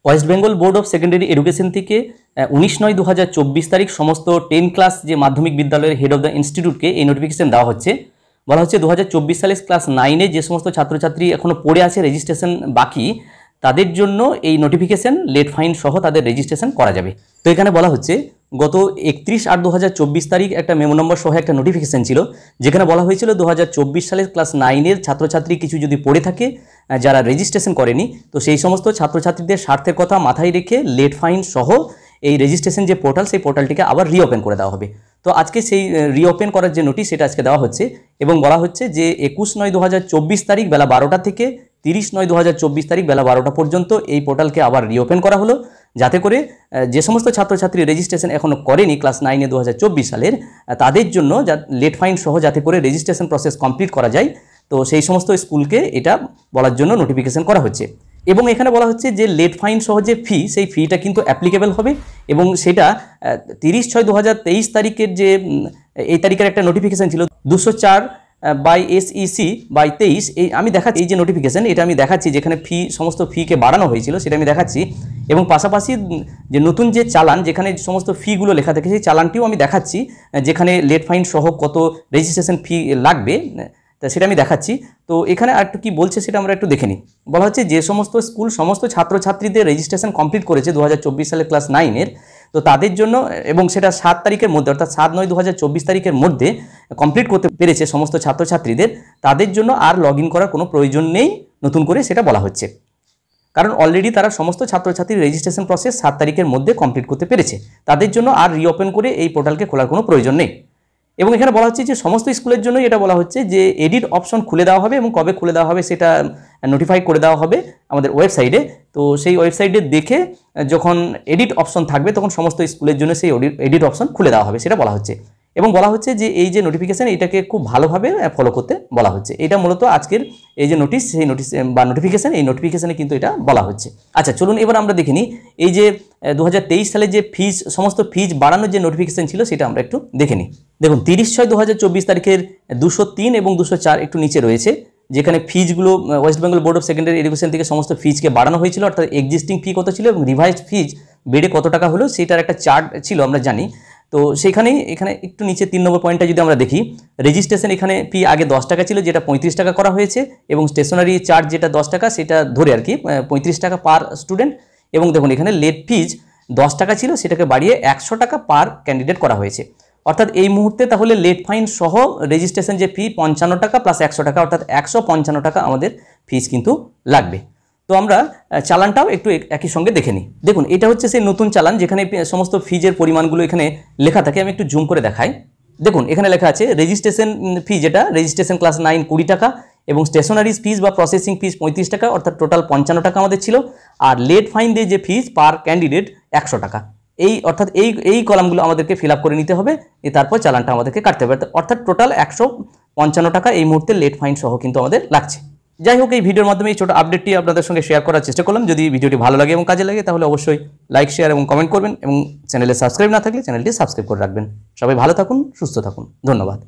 West Bengal Board of Secondary Education থেকে 19/9/2024 তারিখ সমস্ত 10 ক্লাস যে মাধ্যমিক বিদ্যালয়ের হেড অফ দ্য ইনস্টিটিউটকে এই নোটিফিকেশন দেওয়া হচ্ছে। বলা হচ্ছে 2024 সালে ক্লাস 9-এ যে সমস্ত ছাত্রছাত্রী এখনও পড়ে আছে, রেজিস্ট্রেশন বাকি, তাদের জন্য এই নোটিফিকেশন লেট ফাইন সহ তাদের রেজিস্ট্রেশন করা যাবে। তো এখানে বলা হচ্ছে গত 31/8/2024 তারিখ একটা মেমো নম্বর সহ একটা নোটিফিকেশন ছিল, যেখানে বলা হয়েছিল 2024 সালে ক্লাস 9-এর ছাত্রছাত্রী কিছু যদি পড়ে থাকে যারা রেজিস্ট্রেশন করেনি, তো সেই সমস্ত ছাত্রছাত্রীদের স্বার্থের কথা মাথায় রেখে লেট ফাইন সহ এই রেজিস্ট্রেশন যে পোর্টাল, সেই পোর্টালটিকে আবার রিওপেন করে দেওয়া হবে। তো আজকে সেই রিওপেন করার যে নোটিশ সেটা আজকে দেওয়া হচ্ছে এবং বলা হচ্ছে যে 21/9/2024 তারিখ বেলা 12টা থেকে 30/9/2024 তারিখ বেলা 12টা পর্যন্ত এই পোর্টালকে আবার রিওপেন করা হলো, যাতে করে যে সমস্ত ছাত্রছাত্রী রেজিস্ট্রেশন এখনও করেনি ক্লাস 9-এ 2024 সালের, তাদের জন্য লেট ফাইন সহ যাতে করে রেজিস্ট্রেশন প্রসেস কমপ্লিট করা যায়। তো সেই সমস্ত স্কুলকে এটা বলার জন্য নোটিফিকেশন করা হচ্ছে এবং এখানে বলা হচ্ছে যে লেট ফাইন সহ যে ফি, সেই ফিটা কিন্তু অ্যাপ্লিকেবল হবে এবং সেটা 30/6/2023 তারিখের যে এই তারিখের একটা নোটিফিকেশন ছিল 204/SEC/23, এই আমি দেখাচ্ছি এই যে নোটিফিকেশন, এটা আমি দেখাচ্ছি যেখানে সমস্ত ফিকে বাড়ানো হয়েছিল সেটা আমি দেখাচ্ছি এবং পাশাপাশি যে নতুন যে চালান যেখানে সমস্ত ফিগুলো লেখা থাকে সেই চালানটিও আমি দেখাচ্ছি, যেখানে লেট ফাইন সহ কত রেজিস্ট্রেশন ফি লাগবে তা সেটা আমি দেখাচ্ছি। তো এখানে আর একটু কী বলছে সেটা আমরা একটু দেখে নিই। বলা হচ্ছে যে সমস্ত স্কুল সমস্ত ছাত্রছাত্রীদের রেজিস্ট্রেশন কমপ্লিট করেছে 2024 সালে ক্লাস 9-এর, তো তাদের জন্য এবং সেটা 7 তারিখের মধ্যে অর্থাৎ 7/9/2024 তারিখের মধ্যে কমপ্লিট করতে পেরেছে সমস্ত ছাত্রছাত্রীদের, তাদের জন্য আর লগ ইন করার কোনো প্রয়োজন নেই নতুন করে, সেটা বলা হচ্ছে। কারণ অলরেডি তারা সমস্ত ছাত্রছাত্রীর রেজিস্ট্রেশন প্রসেস 7 তারিখের মধ্যে কমপ্লিট করতে পেরেছে, তাদের জন্য আর রিওপেন করে এই পোর্টালকে খোলার কোনো প্রয়োজন নেই। এবং এখানে বলা হচ্ছে যে সমস্ত স্কুলের জন্যই এটা বলা হচ্ছে যে এডিট অপশন খুলে দেওয়া হবে এবং কবে খুলে দেওয়া হবে সেটা নোটিফাই করে দেওয়া হবে আমাদের ওয়েবসাইটে। তো সেই ওয়েবসাইটে দেখে যখন এডিট অপশন থাকবে তখন সমস্ত স্কুলের জন্য সেই এডিট অপশন খুলে দেওয়া হবে, সেটা বলা হচ্ছে। এবং বলা হচ্ছে যে এই যে নোটিফিকেশান এটাকে খুব ভালোভাবে ফলো করতে বলা হচ্ছে। এটা মূলত আজকের এই যে নোটিশ, সেই নোটিশ বা নোটিফিকেশান, এই নোটিফিকেশানে কিন্তু এটা বলা হচ্ছে। আচ্ছা চলুন এবার আমরা দেখে নিই এই যে 2023 সালে যে ফিজ, সমস্ত ফিজ বাড়ানোর যে নোটিফিকেশান ছিল সেটা আমরা একটু দেখে নিই। দেখুন 30/6/2024 তারিখের 203 এবং 204 একটু নিচে রয়েছে, যেখানে ফিজগুলো West Bengal Board of Secondary Education থেকে সমস্ত ফিজকে বাড়ানো হয়েছিল, অর্থাৎ এক্সিস্টিং ফি কত ছিল এবং রিভাইজড ফিজ বেড়ে কত টাকা হলো সেটার একটা চার্ট ছিল আমরা জানি। তো সেখানেই এখানে একটু নিচে 3 নম্বর পয়েন্টটা যদি আমরা দেখি, রেজিস্ট্রেশন এখানে ফি আগে 10 টাকা ছিল যেটা 35 টাকা করা হয়েছে এবং স্টেশনারি চার্জ যেটা 10 টাকা সেটা ধরে আর কি 35 টাকা পার স্টুডেন্ট। এবং দেখুন এখানে লেট ফিজ 10 টাকা ছিল সেটাকে বাড়িয়ে 100 টাকা পার ক্যান্ডিডেট করা হয়েছে, অর্থাৎ এই মুহূর্তে তাহলে লেট ফাইন সহ রেজিস্ট্রেশন যে ফি 55 টাকা প্লাস 100 টাকা অর্থাৎ 155 টাকা আমাদের ফিজ কিন্তু লাগবে। তো আমরা চালানটাও একটু একই সঙ্গে দেখে নিই। দেখুন এটা হচ্ছে সেই নতুন চালান যেখানে সমস্ত ফিজের পরিমাণগুলো এখানে লেখা থাকে, আমি একটু জুম করে দেখাই। দেখুন এখানে লেখা আছে রেজিস্ট্রেশন ফি, যেটা রেজিস্ট্রেশন ক্লাস 9 20 টাকা এবং স্টেশনারিজ ফিজ বা প্রসেসিং ফিজ 35 টাকা অর্থাৎ টোটাল 55 টাকা আমাদের ছিল, আর লেট ফাইন দিয়ে যে ফিজ পার ক্যান্ডিডেট 100 টাকা। অর্থাৎ এই কলামগুলো আমাদেরকে ফিল আপ করে নিতে হবে, তারপর চালানটা আমাদেরকে কাটতে হবে, অর্থাৎ টোটাল 155 টাকা এই মুহূর্তে লেট ফাইন সহ কিন্তু আমাদের লাগছে। যাই হোক এই ভিডিওর মাধ্যমে এই ছোটো আপডেটটি আপনাদের সঙ্গে শেয়ার করার চেষ্টা করলাম। যদি ভিডিওটি ভালো লাগে এবং কাজে লাগে তাহলে অবশ্যই লাইক, শেয়ার এবং কমেন্ট করবেন এবং চ্যানেলে সাবস্ক্রাইব না থাকলে চ্যানেলটি সাবস্ক্রাইব করে রাখবেন। সবাই ভালো থাকুন, সুস্থ থাকুন, ধন্যবাদ।